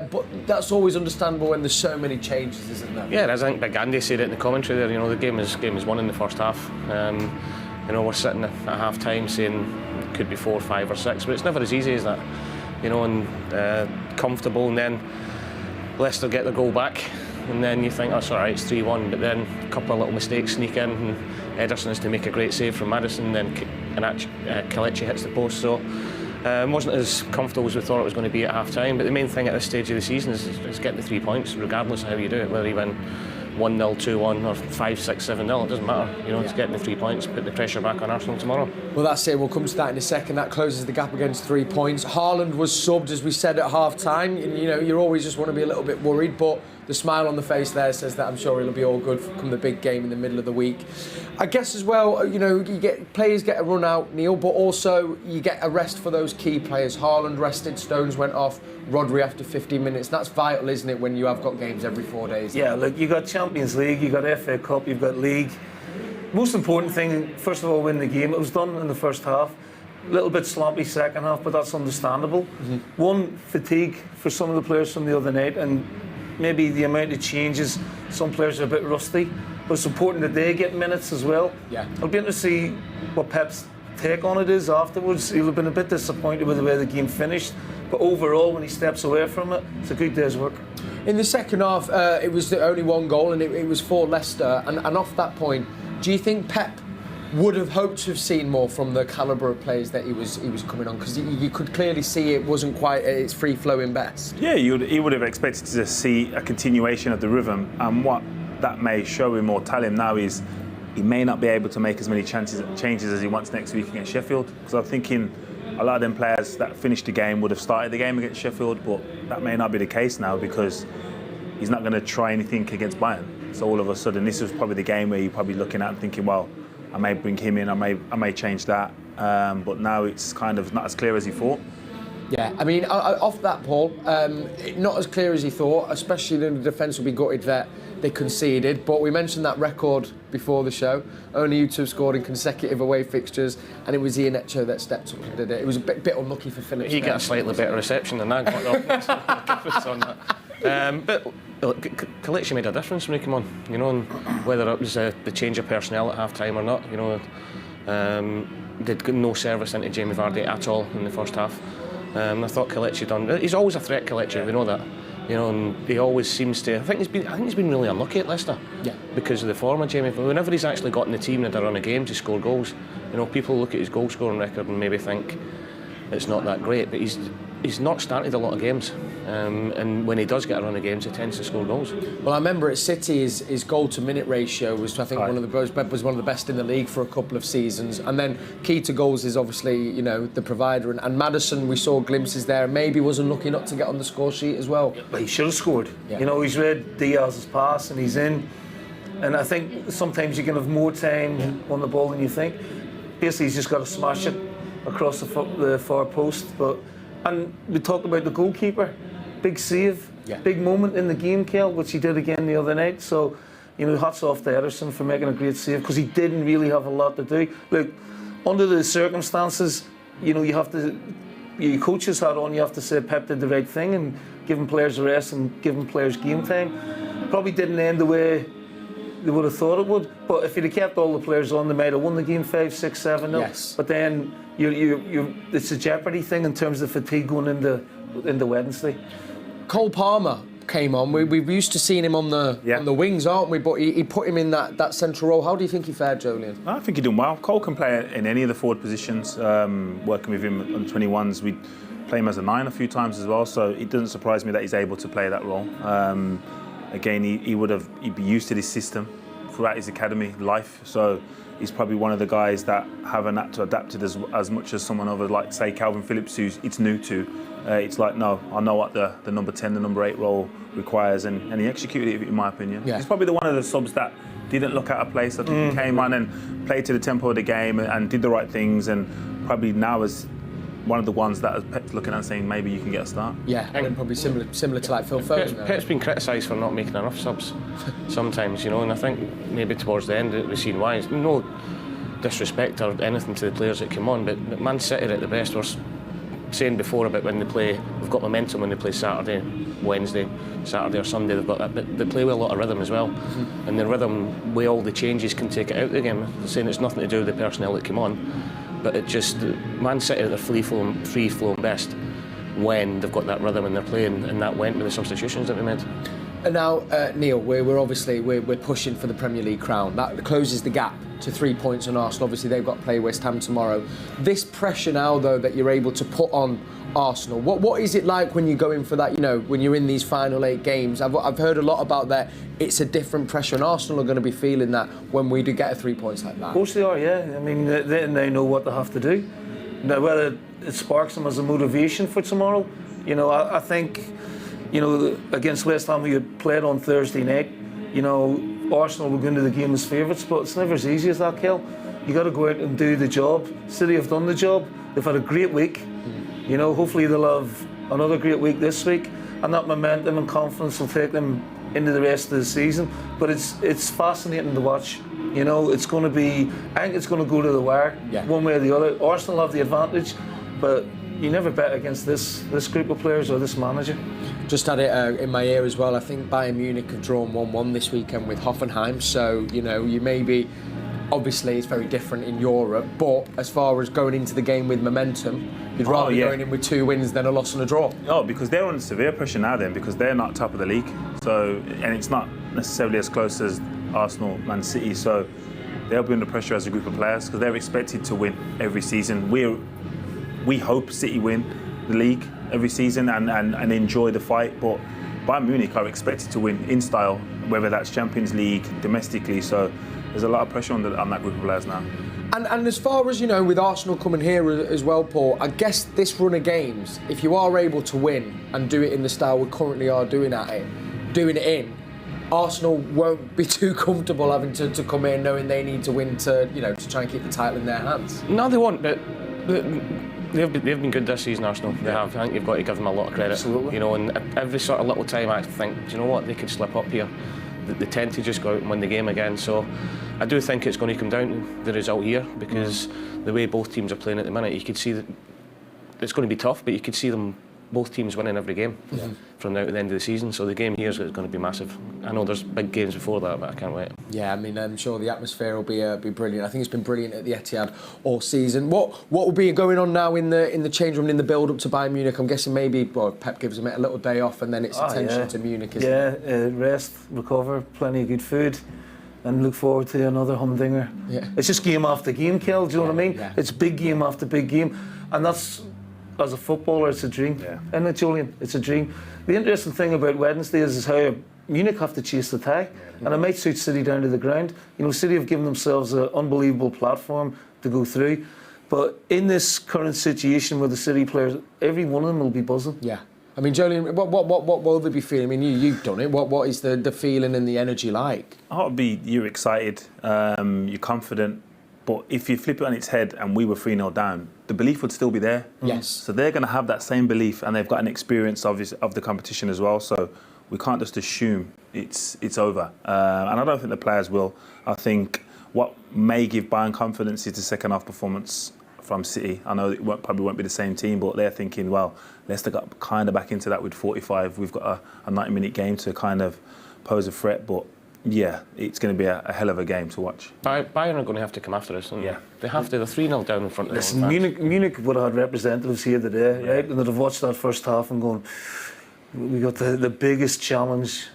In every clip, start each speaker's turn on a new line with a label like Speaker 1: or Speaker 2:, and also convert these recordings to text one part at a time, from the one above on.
Speaker 1: but that's always understandable when there's so many changes, isn't there?
Speaker 2: Yeah, I think Big Andy said it in the commentary there. The game is won in the first half. We're sitting at half time saying it could be 4, 5 or 6, but it's never as easy as that. And comfortable, and then Leicester get the goal back, and then you think, oh, it's all right, it's 3-1, but then a couple of little mistakes sneak in, and Ederson has to make a great save from Maddison, then Kelechi hits the post. So it wasn't as comfortable as we thought it was going to be at half time, but the main thing at this stage of the season is getting the 3 points, regardless of how you do it, whether you win 1-0, 2-1 or 5-6, 7-0, it doesn't matter. It's getting the 3 points, put the pressure back on Arsenal tomorrow.
Speaker 1: Well, that's it. We'll come to that in a second. That closes the gap against 3 points. Haaland was subbed, as we said, at half-time. You always just want to be a little bit worried, but the smile on the face there says that I'm sure it'll be all good come the big game in the middle of the week. I guess as well, players get a run out, Neil, but also you get a rest for those key players. Haaland rested, Stones went off, Rodri after 15 minutes. That's vital, isn't it, when you have got games every 4 days?
Speaker 3: Yeah, look, you got Champions League, you got FA Cup, you've got League. Most important thing, first of all, win the game. It was done in the first half. A little bit sloppy second half, but that's understandable. One, fatigue for some of the players from the other night, and maybe the amount of changes. Some players are a bit rusty, but it's important that they get minutes as well.
Speaker 1: Yeah.
Speaker 3: I'll be interested to see what Pep's take on it is afterwards. He'll have been a bit disappointed with the way the game finished, but overall, when he steps away from it, it's a good day's work.
Speaker 1: In the second half, it was only 1 goal, and it was for Leicester. And off that point, do you think Pep would have hoped to have seen more from the calibre of players that he was coming on? Because you could clearly see it wasn't quite at its free-flowing best.
Speaker 4: Yeah, he would have expected to see a continuation of the rhythm, and what that may show him or tell him now is he may not be able to make as many changes as he wants next week against Sheffield. Because I'm thinking a lot of them players that finished the game would have started the game against Sheffield, but that may not be the case now because he's not going to try anything against Bayern. So all of a sudden, this was probably the game where you're probably looking at and thinking, well, I may bring him in, I may change that, but now it's kind of not as clear as he thought.
Speaker 1: Yeah, I mean, off that, Paul, not as clear as he thought, especially then the defence will be gutted that they conceded, but we mentioned that record before the show. Only you two have scored in consecutive away fixtures, and it was Iheanacho that stepped up and did it. It was a bit unlucky for Phillips.
Speaker 2: He got a slightly better reception than that. On that. But look, Kelechi made a difference when he came on, and whether it was the change of personnel at half-time or not, did no service into Jamie Vardy at all in the first half. I thought Kelechi done. He's always a threat, Kelechi. We know that. And he always seems to. I think he's been really unlucky at Leicester. Yeah. Because of the form of Jamie. Whenever he's actually got in the team and had a run of games to score goals, people look at his goal scoring record and maybe think it's not that great. But he's not started a lot of games, and when he does get a run of games, he tends to score goals.
Speaker 1: Well, I remember at City, his goal-to-minute ratio was, I think, one of the best in the league for a couple of seasons. And then key to goals is obviously, the provider. And Maddison, we saw glimpses there. Maybe was unlucky not to get on the score sheet as well.
Speaker 3: But he should have scored. Yeah. He's read Diaz's pass and he's in. And I think sometimes you can have more time on the ball than you think. Basically, he's just got to smash it across the far post. And we talked about the goalkeeper, big save, big moment in the game, Kel, which he did again the other night. So, hats off to Ederson for making a great save because he didn't really have a lot to do. Look, under the circumstances, you have to, your coach's hat on, you have to say Pep did the right thing and giving players a rest and giving players game time. Probably didn't end the way they would have thought it would, but if he'd have kept all the players on, they might have won the game 5, 6, 7-0.
Speaker 1: Yes.
Speaker 3: But then it's a jeopardy thing in terms of fatigue going into Wednesday.
Speaker 1: Cole Palmer came on. We've used to seeing him on the wings, aren't we? But he put him in that central role. How do you think he fared, Joleon?
Speaker 4: I think he done well. Cole can play in any of the forward positions. Working with him on 21s, we play him as a 9 a few times as well. So it doesn't surprise me that he's able to play that role. Again, he'd be used to this system throughout his academy life. So he's probably one of the guys that haven't had to adapt it as much as someone over, like, say, Calvin Phillips, who's it's new to. It's like, no, I know what the number 10, the number 8 role requires, and he executed it, in my opinion. Yeah. He's probably one of the subs that didn't look out of place. I think he came on and played to the tempo of the game and did the right things, and probably now is one of the ones that Pep's looking at saying maybe you can get a start.
Speaker 1: Yeah, and probably similar to like Phil Foden.
Speaker 2: Pep's been criticised for not making enough subs sometimes, and I think maybe towards the end we've seen why. No disrespect or anything to the players that came on, but Man City at the best were saying before about when they've got momentum when they play Saturday, Wednesday, Saturday or Sunday, they've got that, but they play with a lot of rhythm as well. And the rhythm, with all the changes, can take it out of the game. I'm saying it's nothing to do with the personnel that came on, but it just, Man City are their free-flowing best when they've got that rhythm and they're playing, and that went with the substitutions that we made. And
Speaker 1: now, Neil, we're obviously pushing for the Premier League crown. That closes the gap to 3 points on Arsenal. Obviously, they've got to play West Ham tomorrow. This pressure now, though, that you're able to put on Arsenal, what is it like when you go in for that? You know, when you're in these final 8 games, I've heard a lot about that. It's a different pressure, and Arsenal are going to be feeling that when we do get a 3 points like that.
Speaker 3: Of course they are, yeah. I mean, they know what they have to do. Now, whether it sparks them as a motivation for tomorrow, you know, I think, you know, against West Ham, we had played on Thursday night. You know, Arsenal will go into the game as favourites, but it's never as easy as that, Kel. You got to go out and do the job. City have done the job. They've had a great week. You know, hopefully they'll have another great week this week, and that momentum and confidence will take them into the rest of the season. But it's fascinating to watch. You know, it's going to be, I think it's going to go to the wire, one way or the other. Arsenal have the advantage, but you never bet against this group of players or this manager.
Speaker 1: Just had it in my ear as well. I think Bayern Munich have drawn 1-1 this weekend with Hoffenheim. So, you know, you may be, obviously it's very different in Europe, but as far as going into the game with momentum, you'd rather be going in with 2 wins than a loss and a draw.
Speaker 4: Oh, because they're under severe pressure now then, because they're not top of the league. So, and it's not necessarily as close as Arsenal, Man City. So they'll be under pressure as a group of players because they're expected to win every season. We hope City win the league every season and enjoy the fight, but Bayern Munich are expected to win in style, whether that's Champions League, domestically, so there's a lot of pressure on that group of players now.
Speaker 1: And as far as, you know, with Arsenal coming here as well, Paul, I guess this run of games, if you are able to win and do it in the style we currently are doing it in, Arsenal won't be too comfortable having to come in knowing they need to win to try and keep the title in their hands.
Speaker 2: No, they won't, but they've been good this season, Arsenal. They have. I think you've got to give them a lot of credit.
Speaker 3: Absolutely.
Speaker 2: You know, and every sort of little time I think, do you know what, they could slip up here. They tend to just go out and win the game again. So I do think it's going to come down to the result here, because the way both teams are playing at the minute, you could see that it's going to be tough, but you could see them, both teams, winning every game from now to the end of the season. So the game here is going to be massive. I know there's big games before that, but I can't wait. Yeah,
Speaker 1: I mean, I'm sure the atmosphere will be brilliant. I think it's been brilliant at the Etihad all season. What will be going on now in the change room in the build up to Bayern Munich? I'm guessing maybe Pep gives them a little day off, and then it's attention to Munich, isn't it?
Speaker 3: Rest, recover, plenty of good food, and look forward to another humdinger.
Speaker 1: Yeah.
Speaker 3: It's just game after game, Kel. Do you know what I mean?
Speaker 1: Yeah.
Speaker 3: It's big game after big game, and that's, as a footballer, it's a dream.
Speaker 4: Yeah.
Speaker 3: Isn't it, Joleon? It's a dream. The interesting thing about Wednesday is how Munich have to chase the tie, and it might suit City down to the ground. You know, City have given themselves an unbelievable platform to go through, but in this current situation with the City players, every one of them will be buzzing.
Speaker 1: Yeah. I mean, Joleon, what will they be feeling? I mean, you've done it. What is the feeling and the energy like?
Speaker 4: You're excited, you're confident, but if you flip it on its head and we were 3-0 down, the belief would still be there.
Speaker 1: Yes.
Speaker 4: So they're going to have that same belief, and they've got an experience of the competition as well. So we can't just assume it's over. And I don't think the players will. I think what may give Bayern confidence is the second half performance from City. I know it probably won't be the same team, but they're thinking, well, Leicester got kind of back into that with 45. We've got a 90-minute game to kind of pose a threat, but yeah, it's going to be a hell of a game to watch.
Speaker 2: Bayern are going to have to come after us. And they have to. They're 3-0 down in front of
Speaker 3: Listen,
Speaker 2: their own fans.
Speaker 3: Munich would have had representatives here today, right? And they'd have watched that first half and gone, we got the biggest challenge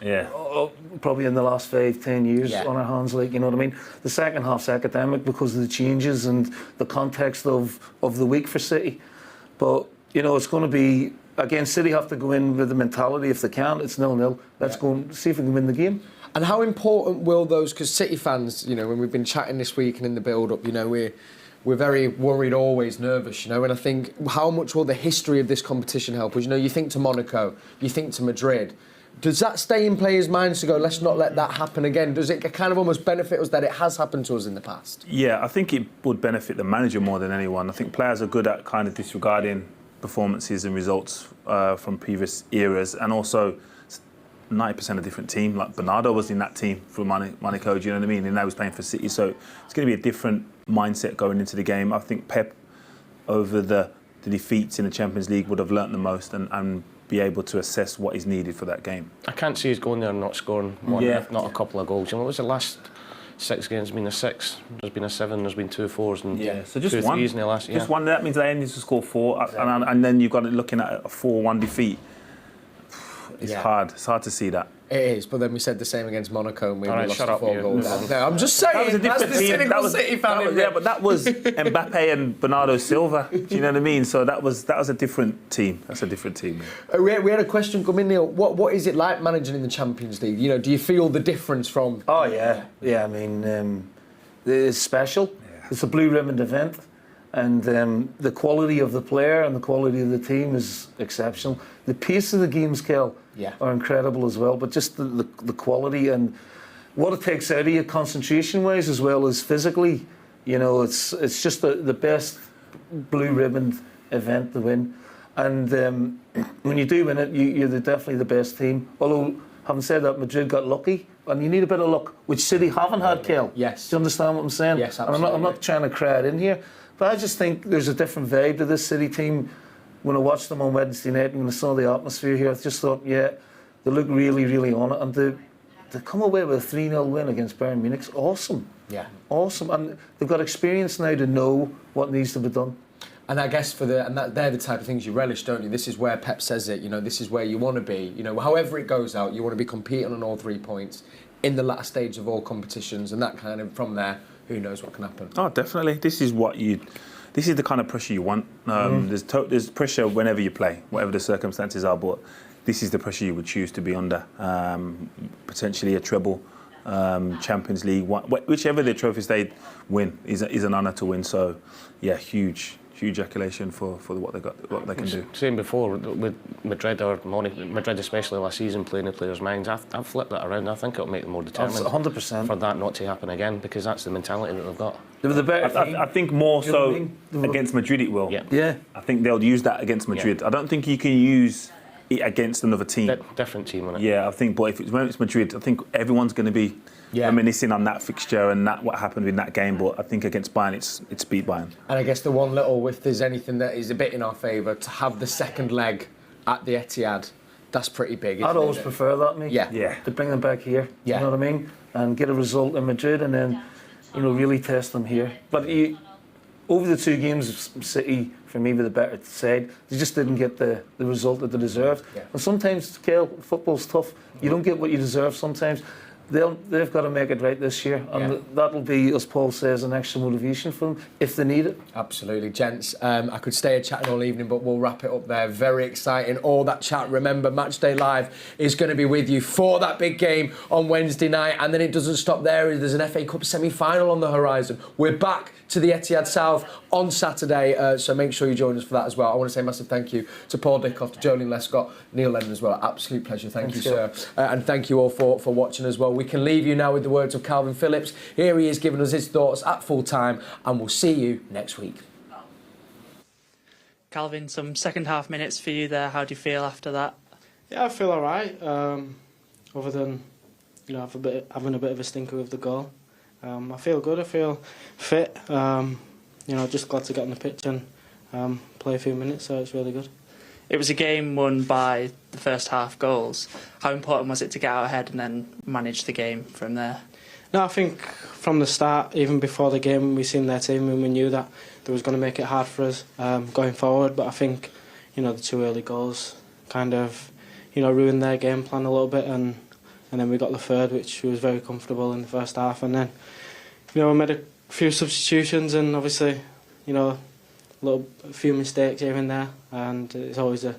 Speaker 3: probably in the last 5-10 years on our hands, like, you know what I mean? The second half's academic because of the changes and the context of the week for City. But, you know, it's going to be, again, City have to go in with the mentality, if they can, it's 0-0. Let's go and see if we can win the game.
Speaker 1: And how important will those, because City fans, you know, when we've been chatting this week and in the build-up, you know, we're very worried, always nervous, you know, and I think how much will the history of this competition help us? You know, you think to Monaco, you think to Madrid. Does that stay in players' minds to go, let's not let that happen again? Does it kind of almost benefit us that it has happened to us in the past? Yeah,
Speaker 4: I think it would benefit the manager more than anyone. I think players are good at kind of disregarding performances and results from previous eras, and also 90% a different team. Like Bernardo was in that team for Monaco, do you know what I mean? And now he's playing for City, so it's going to be a different mindset going into the game. I think Pep, over the the defeats in the Champions League would have learnt the most and be able to assess what is needed for that game.
Speaker 2: I can't see us going there and not scoring one, if not a couple of goals. You know, what was the last 6 games? There's been a 6, there's been a 7, there's been 2 4s, and
Speaker 4: so just
Speaker 2: 2
Speaker 4: one.
Speaker 2: 3s in the last.
Speaker 4: Just one. That means they need to score 4, and then you've got it looking at a 4-1 defeat. It's hard. It's hard to see that.
Speaker 1: It is, but then we said the same against Monaco and we lost
Speaker 2: shut up,
Speaker 1: 4 goals. No, I'm just saying.
Speaker 4: That was a different team. That was
Speaker 1: City fan.
Speaker 4: but that was Mbappe and Bernardo Silva. Do you know what I mean? So that was a different team. That's a different team.
Speaker 1: We had a question come in, Neil. What is it like managing in the Champions League? You know, do you feel the difference from?
Speaker 3: Oh yeah. I mean, it's special. Yeah. It's a blue ribbon event, and the quality of the player and the quality of the team is exceptional. The pace of the games, Kel, are incredible as well. But just the quality and what it takes out of you, concentration-wise as well as physically. You know, it's just the best blue ribbon event to win. And when you do win it, you're definitely the best team. Although, having said that, Madrid got lucky, and you need a bit of luck, which City haven't had, Kel.
Speaker 1: Yes.
Speaker 3: Do you understand what I'm saying?
Speaker 1: Yes, absolutely.
Speaker 3: And I'm not trying to cry it in here, but I just think there's a different vibe to this City team. When I watched them on Wednesday night and when I saw the atmosphere here, I just thought, they look really, really on it. And to come away with a 3-0 win against Bayern Munich's awesome.
Speaker 1: Yeah.
Speaker 3: Awesome. And they've got experience now to know what needs to be done.
Speaker 1: And I guess they're the type of things you relish, don't you? This is where Pep says it, you know, this is where you want to be. You know, however it goes out, you want to be competing on all 3 points in the latter stage of all competitions, and that kind of, from there, who knows what can happen.
Speaker 4: Oh, definitely. This is the kind of pressure you want. There's pressure whenever you play, whatever the circumstances are, but this is the pressure you would choose to be under. Potentially a treble, Champions League, whichever the trophies they win is an honour to win. So, huge accolation for what they can do.
Speaker 2: Saying before with Madrid Madrid especially last season playing the players' minds, I've flipped that around. I think it'll make them more determined.
Speaker 3: 100%.
Speaker 2: For that not to happen again, because that's the mentality that they've got.
Speaker 3: They were the better team.
Speaker 4: I think more so against Madrid it will.
Speaker 2: Yeah.
Speaker 4: I think they'll use that against Madrid. I don't think you can use it against another team.
Speaker 2: Different team, isn't it?
Speaker 4: Yeah, I think. But when it's Madrid, I think everyone's going to be reminiscing on that fixture and what happened in that game. But I think against Bayern, it's beat Bayern.
Speaker 1: And I guess the one little, if there's anything that is a bit in our favour, to have the second leg at the Etihad, that's pretty big.
Speaker 3: I'd always prefer that, mate.
Speaker 1: Yeah.
Speaker 3: To bring them back here. Yeah. You know what I mean? And get a result in Madrid, and then really test them here. But over the 2 games, City, for me, were the better side. They just didn't get the result that they deserved. Yeah. And sometimes, Kel, football's tough. You don't get what you deserve sometimes. They've got to make it right this year, and that'll be, as Paul says, an extra motivation for them if they need it.
Speaker 1: Absolutely, gents. I could stay chatting all evening, but we'll wrap it up there. Very exciting, all that chat. Remember, Matchday Live is going to be with you for that big game on Wednesday night, and then it doesn't stop there. There's an FA Cup semi-final on the horizon. We're back to the Etihad South on Saturday, so make sure you join us for that as well. I want to say a massive thank you to Paul Dickov, to Joleon Lescott, Neil Lennon as well. Absolute pleasure. Thank you, sir. And thank you all for watching as well. We can leave you now with the words of Calvin Phillips. Here he is giving us his thoughts at full time, and we'll see you next week.
Speaker 5: Calvin, some second half minutes for you there. How do you feel after that?
Speaker 6: Yeah, I feel all right. Other than having a bit of a stinker with the goal. I feel good. I feel fit. Just glad to get on the pitch and play a few minutes. So it's really good.
Speaker 5: It was a game won by the first half goals. How important was it to get out ahead and then manage the game from there?
Speaker 6: No, I think from the start, even before the game, we seen their team and we knew that they was going to make it hard for us going forward. But I think, the 2 early goals kind of, ruined their game plan a little bit, and then we got the third, which was very comfortable in the first half. And then, we made a few substitutions, and obviously, a few mistakes here and there, and it's always a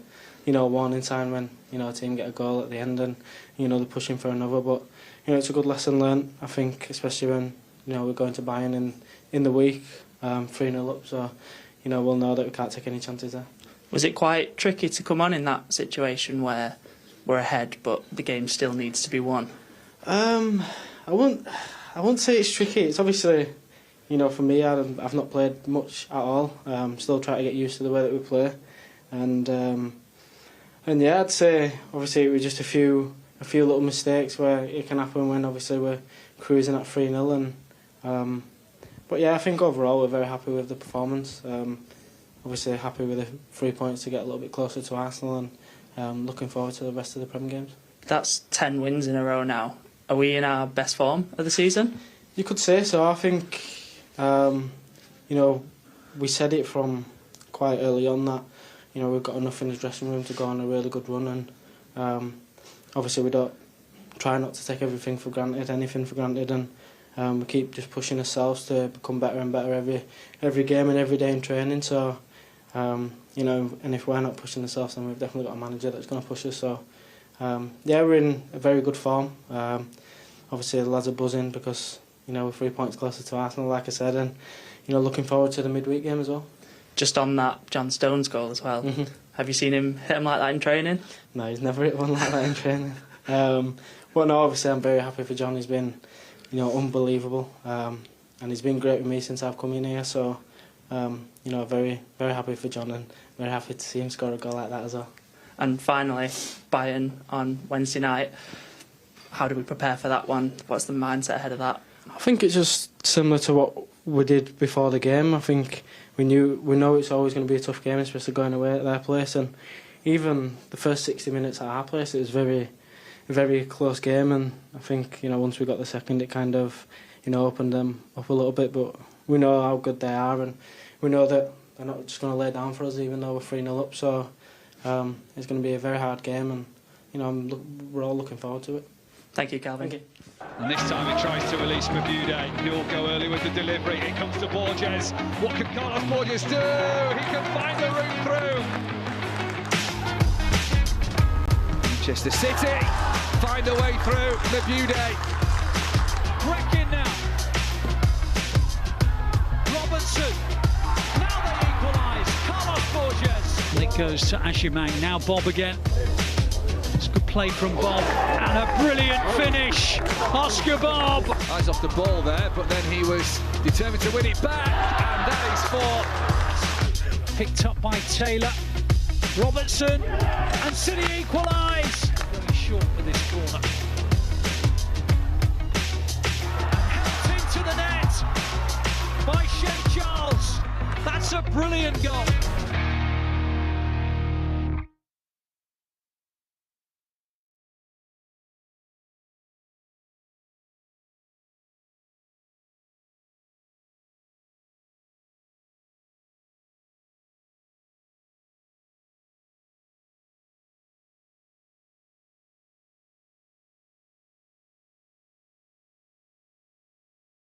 Speaker 6: warning sign when a team get a goal at the end and they're pushing for another. But it's a good lesson learned, I think, especially when we're going to Bayern in the week 3-0 up, so we'll know that we can't take any chances there.
Speaker 5: Was it quite tricky to come on in that situation where we're ahead but the game still needs to be won?
Speaker 6: I wouldn't say it's tricky. It's obviously, for me, I've not played much at all. Still trying to get used to the way that we play, and I'd say obviously it was just a few little mistakes where it can happen when obviously we're cruising at 3-0, and but yeah, I think overall we're very happy with the performance. obviously happy with the 3 points to get a little bit closer to Arsenal, and looking forward to the rest of the Prem games.
Speaker 5: That's 10 wins in a row now. Are we in our best form of the season?
Speaker 6: You could say so. I think, we said it from quite early on that, we've got enough in the dressing room to go on a really good run, and obviously we don't try not to take anything for granted, and we keep just pushing ourselves to become better and better every game and every day in training. So, and if we're not pushing ourselves, then we've definitely got a manager that's going to push us. So, we're in a very good form. Obviously, the lads are buzzing because we're 3 points closer to Arsenal, like I said, and looking forward to the midweek game as well.
Speaker 5: Just on that John Stones goal as well.
Speaker 6: Mm-hmm.
Speaker 5: Have you seen him hit him like that in training?
Speaker 6: No, he's never hit one like that in training. But no, obviously I'm very happy for John. He's been, unbelievable, and he's been great with me since I've come in here. So, very, very happy for John, and very happy to see him score a goal like that as well.
Speaker 5: And finally, Bayern on Wednesday night. How do we prepare for that one? What's the mindset ahead of that?
Speaker 6: I think it's just similar to what we did before the game. I think we know it's always going to be a tough game, especially going away at their place. And even the first 60 minutes at our place, it was a very close game. And I think once we got the second, it kind of opened them up a little bit. But we know how good they are, and we know that they're not just going to lay down for us, even though we're 3-0 up. So it's going to be a very hard game, and we're all looking forward to it.
Speaker 5: Thank you, Calvin.
Speaker 6: Thank you.
Speaker 7: And this time he tries to release Mabude. He'll go early with the delivery. It comes to Borges. What can Carlos Borges do? He can find the route through. Manchester City find a way through. Mabude. Wrecking now. Robertson. Now they equalise. Carlos Borges.
Speaker 8: It goes to Ashimang. Now Bob again. It's good play from Bob, and a brilliant finish. Oscar Bob.
Speaker 7: Eyes off the ball there, but then he was determined to win it back, and that is four.
Speaker 8: Picked up by Taylor. Robertson, and City equalise. Very short with this corner. Helped into the net by Shea Charles. That's a brilliant goal.